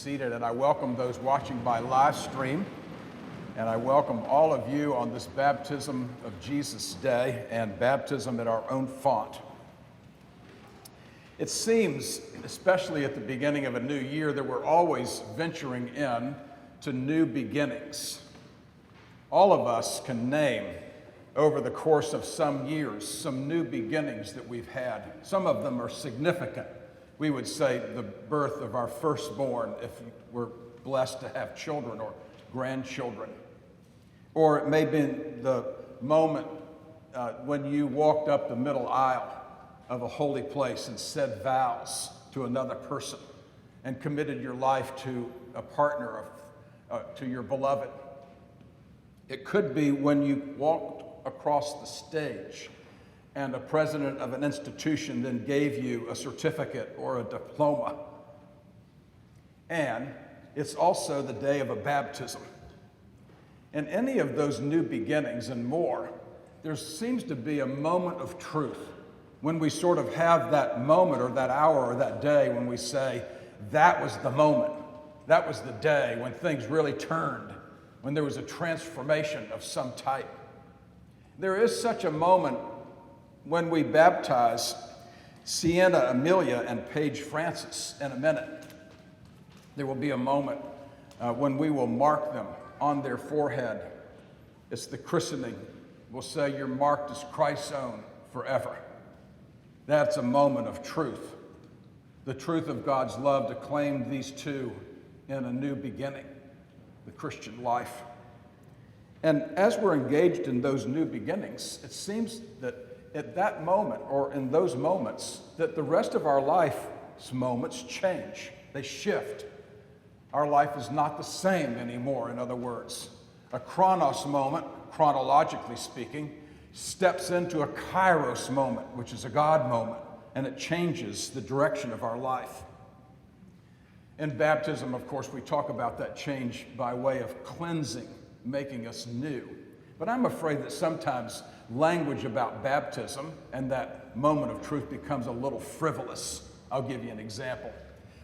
seated, and I welcome those watching by live stream, and I welcome all of you on this Baptism of Jesus Day and baptism at our own font. It seems, especially at the beginning of a new year, that we're always venturing in to new beginnings. All of us can name, over the course of some years, some new beginnings that we've had. Some of them are significant. We would say the birth of our firstborn, if we're blessed to have children or grandchildren. Or it may have been the moment when you walked up the middle aisle of a holy place and said vows to another person and committed your life to a partner, to your beloved. It could be when you walked across the stage and a president of an institution then gave you a certificate or a diploma. And it's also the day of a baptism. In any of those new beginnings and more, there seems to be a moment of truth when we sort of have that moment or that hour or that day when we say, that was the moment. That was the day when things really turned, when there was a transformation of some type. There is such a moment when we baptize Sienna Amelia and Paige Francis in a minute. There will be a moment when we will mark them on their forehead. It's the christening. We'll say, you're marked as Christ's own forever. That's a moment of truth. The truth of God's love to claim these two in a new beginning, the Christian life. And as we're engaged in those new beginnings, it seems that at that moment, or in those moments, that the rest of our life's moments change. They shift. Our life is not the same anymore, in other words. A chronos moment, chronologically speaking, steps into a kairos moment, which is a God moment, and it changes the direction of our life. In baptism, of course, we talk about that change by way of cleansing, making us new. But I'm afraid that sometimes language about baptism and that moment of truth becomes a little frivolous. I'll give you an example.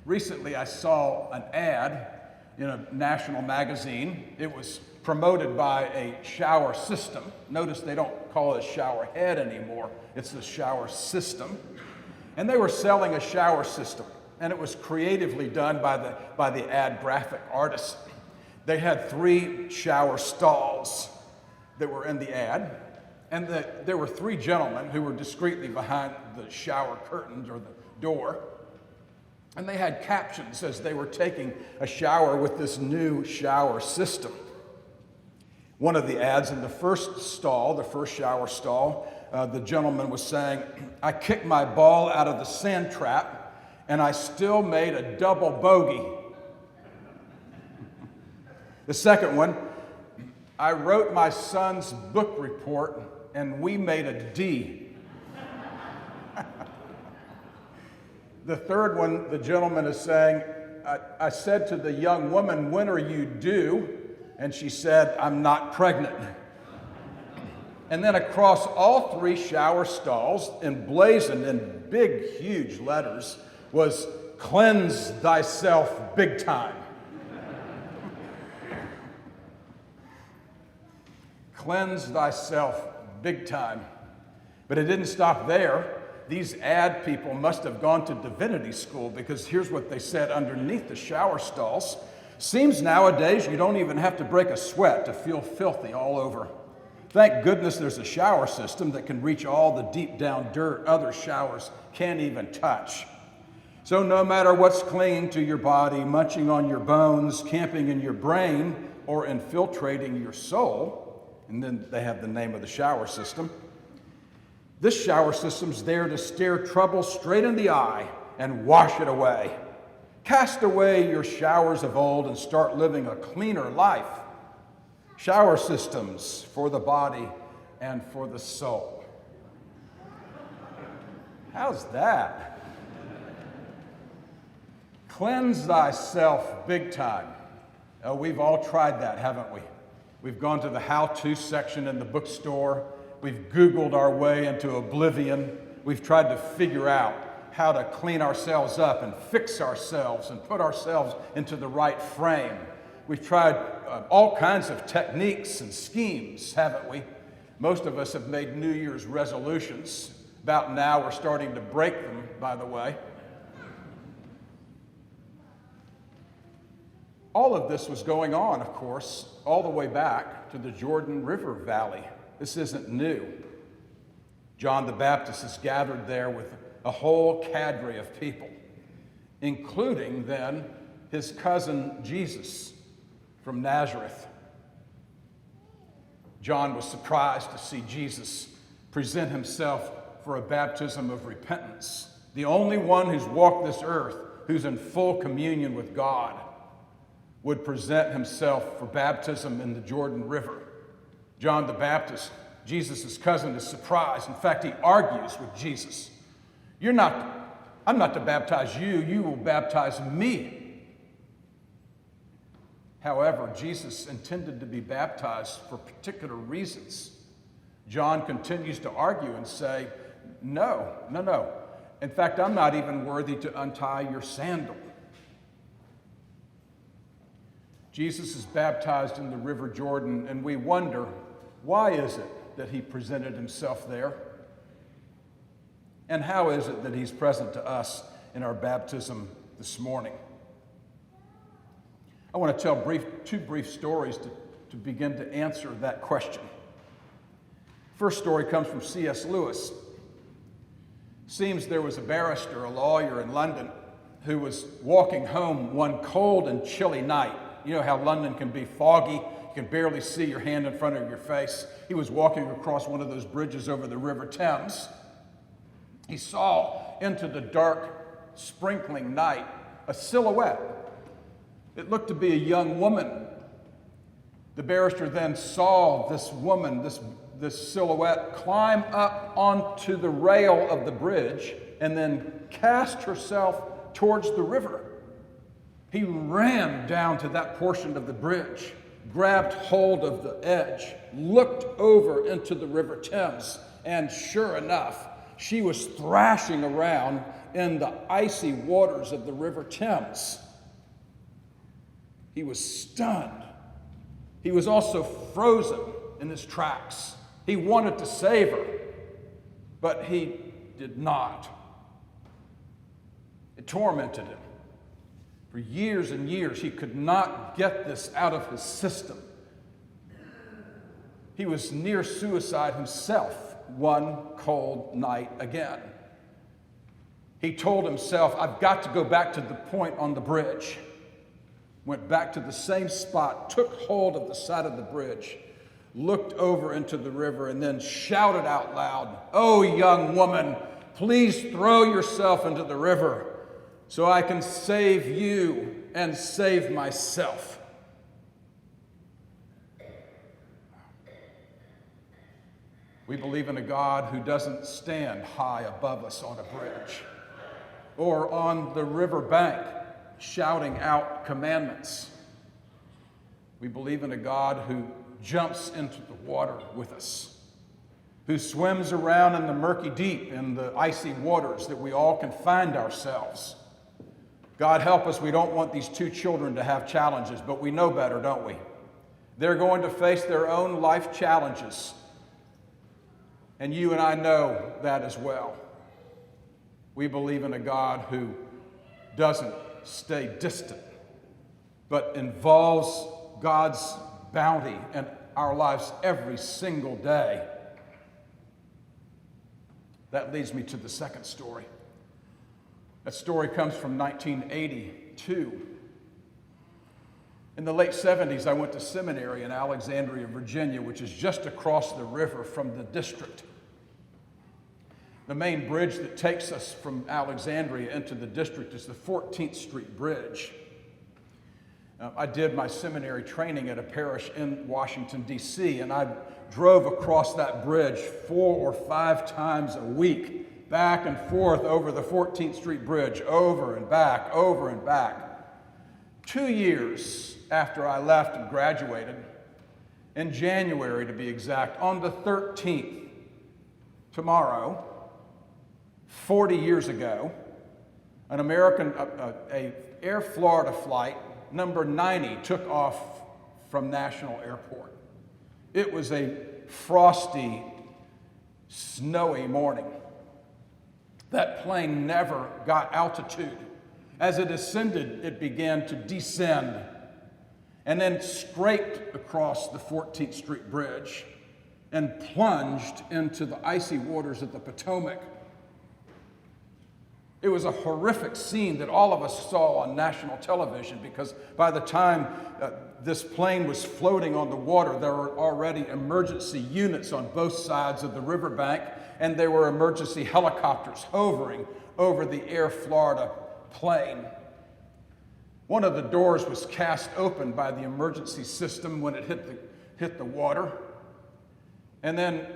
Recently, I saw an ad in a national magazine. It was promoted by a shower system. Notice they don't call it a shower head anymore. It's the shower system. And they were selling a shower system, and it was creatively done by the ad graphic artist. They had 3 shower stalls that were in the ad, and there were 3 gentlemen who were discreetly behind the shower curtains or the door, and they had captions as they were taking a shower with this new shower system. One of the ads in the first stall, the first shower stall, the gentleman was saying, I kicked my ball out of the sand trap, and I still made a double bogey. The second one, I wrote my son's book report, and we made a D. The third one, the gentleman is saying, I said to the young woman, when are you due? And she said, I'm not pregnant. And then across all 3 shower stalls, emblazoned in big, huge letters, was cleanse thyself big time. Cleanse thyself big time. But it didn't stop there. These ad people must have gone to divinity school, because here's what they said underneath the shower stalls. Seems nowadays you don't even have to break a sweat to feel filthy all over. Thank goodness there's a shower system that can reach all the deep down dirt other showers can't even touch. So no matter what's clinging to your body, munching on your bones, camping in your brain, or infiltrating your soul, and then they have the name of the shower system, this shower system's there to stare trouble straight in the eye and wash it away. Cast away your showers of old and start living a cleaner life. Shower systems for the body and for the soul. How's that? Cleanse thyself big time. Oh, we've all tried that, haven't we? We've gone to the how-to section in the bookstore. We've Googled our way into oblivion. We've tried to figure out how to clean ourselves up and fix ourselves and put ourselves into the right frame. We've tried all kinds of techniques and schemes, haven't we? Most of us have made New Year's resolutions. About now, we're starting to break them, by the way. All of this was going on, of course, all the way back to the Jordan River Valley. This isn't new. John the Baptist is gathered there with a whole cadre of people, including then his cousin Jesus from Nazareth. John was surprised to see Jesus present himself for a baptism of repentance, the only one who's walked this earth, who's in full communion with God, would present himself for baptism in the Jordan River. John the Baptist, Jesus' cousin, is surprised. In fact, he argues with Jesus. I'm not to baptize you, you will baptize me. However, Jesus intended to be baptized for particular reasons. John continues to argue and say, no. In fact, I'm not even worthy to untie your sandal. Jesus is baptized in the River Jordan, and we wonder, why is it that he presented himself there? And how is it that he's present to us in our baptism this morning? I want to tell two brief stories to begin to answer that question. First story comes from C.S. Lewis. Seems there was a barrister, a lawyer in London, who was walking home one cold and chilly night. You know how London can be foggy. You can barely see your hand in front of your face. He was walking across one of those bridges over the River Thames. He saw into the dark, sprinkling night a silhouette. It looked to be a young woman. The barrister then saw this woman, this silhouette, climb up onto the rail of the bridge and then cast herself towards the river. He ran down to that portion of the bridge, grabbed hold of the edge, looked over into the River Thames, and sure enough, she was thrashing around in the icy waters of the River Thames. He was stunned. He was also frozen in his tracks. He wanted to save her, but he did not. It tormented him. For years and years, he could not get this out of his system. He was near suicide himself one cold night again. He told himself, I've got to go back to the point on the bridge. Went back to the same spot, took hold of the side of the bridge, looked over into the river, and then shouted out loud, "Oh, young woman, please throw yourself into the river so I can save you and save myself." We believe in a God who doesn't stand high above us on a bridge or on the riverbank shouting out commandments. We believe in a God who jumps into the water with us, who swims around in the murky deep in the icy waters that we all can find ourselves. God help us, we don't want these two children to have challenges, but we know better, don't we? They're going to face their own life challenges. And you and I know that as well. We believe in a God who doesn't stay distant, but involves God's bounty in our lives every single day. That leads me to the second story. That story comes from 1982. In the late 70s, I went to seminary in Alexandria, Virginia, which is just across the river from the district. The main bridge that takes us from Alexandria into the district is the 14th Street Bridge. I did my seminary training at a parish in Washington, D.C., and I drove across that bridge 4 or 5 times a week, back and forth over the 14th Street Bridge, over and back, over and back. 2 years after I left and graduated, in January to be exact, on the 13th, tomorrow, 40 years ago, An American, Air Florida flight, number 90, took off from National Airport. It was a frosty, snowy morning. That plane never got altitude. As it ascended, it began to descend and then scraped across the 14th Street Bridge and plunged into the icy waters of the Potomac. It was a horrific scene that all of us saw on national television, because by the time this plane was floating on the water, there were already emergency units on both sides of the riverbank, and there were emergency helicopters hovering over the Air Florida plane. One of the doors was cast open by the emergency system when it hit the water. And then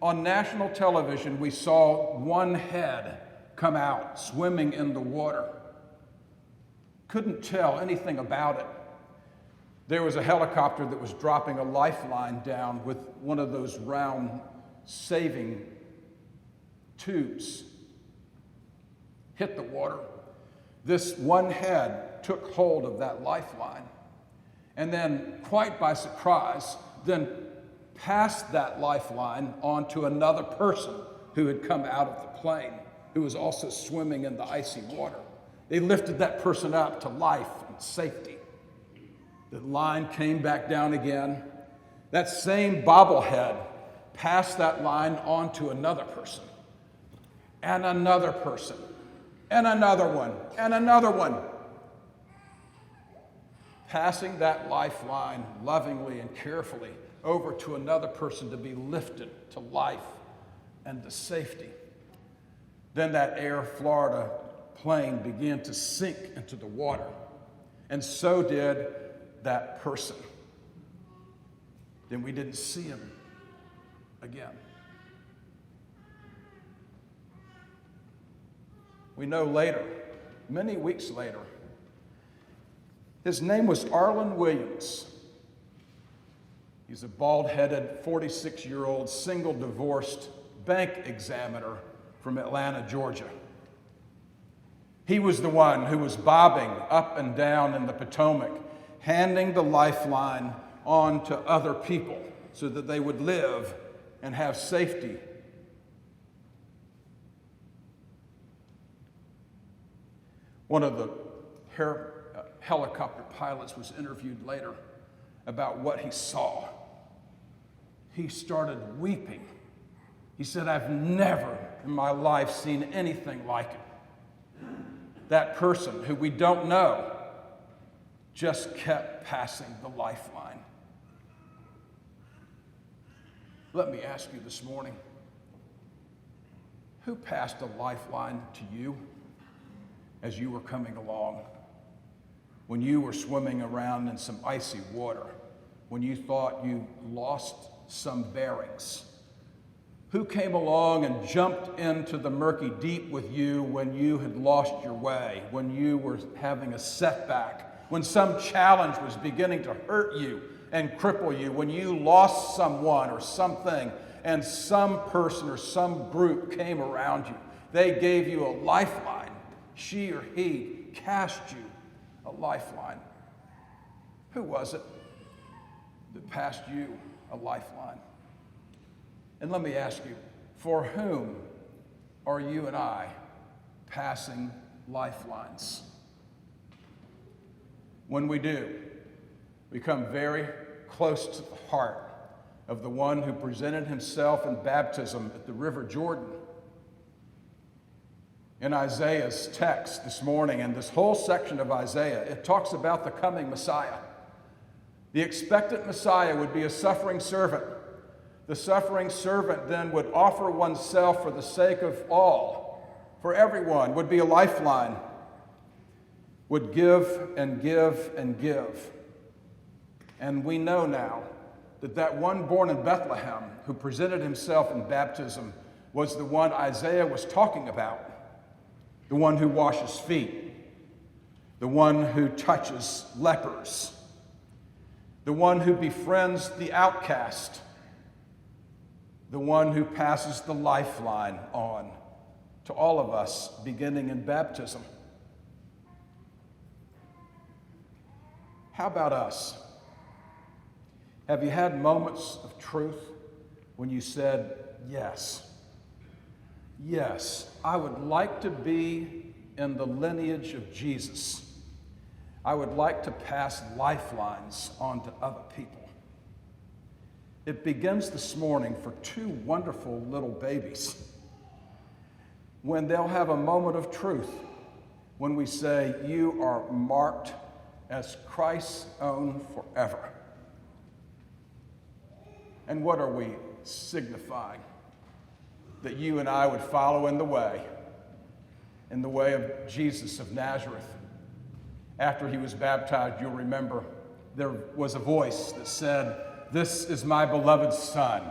on national television, we saw one head come out swimming in the water. Couldn't tell anything about it. There was a helicopter that was dropping a lifeline down with one of those round saving tubes. Hit the water. This one head took hold of that lifeline, and then, quite by surprise, then passed that lifeline on to another person who had come out of the plane, who was also swimming in the icy water. They lifted that person up to life and safety. The line came back down again. That same bobblehead passed that line on to another person, and another person, and another one, and another one. Passing that lifeline lovingly and carefully over to another person to be lifted to life and to safety. Then that Air Florida plane began to sink into the water, and so did that person. Then we didn't see him again. We know later, many weeks later, his name was Arlen Williams. He's a bald-headed, 46-year-old, single divorced bank examiner from Atlanta, Georgia. He was the one who was bobbing up and down in the Potomac, handing the lifeline on to other people so that they would live and have safety. One of the helicopter pilots was interviewed later about what he saw. He started weeping. He said, "I've never in my life seen anything like it." That person, who we don't know, just kept passing the lifeline. Let me ask you this morning, who passed a lifeline to you as you were coming along? When you were swimming around in some icy water, when you thought you lost some bearings? Who came along and jumped into the murky deep with you when you had lost your way, when you were having a setback, when some challenge was beginning to hurt you and cripple you, when you lost someone or something and some person or some group came around you? They gave you a lifeline. She or he cast you a lifeline. Who was it that passed you a lifeline? And let me ask you, for whom are you and I passing lifelines? When we do, we come very close to the heart of the one who presented himself in baptism at the River Jordan. In Isaiah's text this morning, and this whole section of Isaiah, it talks about the coming Messiah. The expected Messiah would be a suffering servant. The suffering servant then would offer oneself for the sake of all, for everyone, would be a lifeline, would give and give and give. And we know now that that one born in Bethlehem who presented himself in baptism was the one Isaiah was talking about. The one who washes feet, the one who touches lepers, the one who befriends the outcast, the one who passes the lifeline on to all of us beginning in baptism. How about us? Have you had moments of truth when you said, yes, I would like to be in the lineage of Jesus. I would like to pass lifelines on to other people. It begins this morning for two wonderful little babies when they'll have a moment of truth when we say, you are marked as Christ's own forever. And what are we signifying? That you and I would follow in the way of Jesus of Nazareth. After he was baptized, you'll remember there was a voice that said, "This is my beloved Son,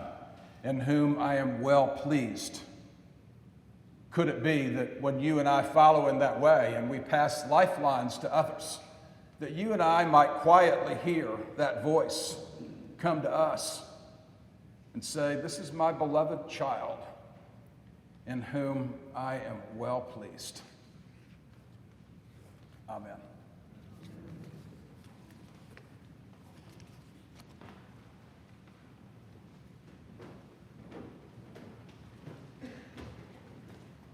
in whom I am well pleased." Could it be that when you and I follow in that way and we pass lifelines to others, that you and I might quietly hear that voice come to us and say, "This is my beloved child, in whom I am well pleased." Amen.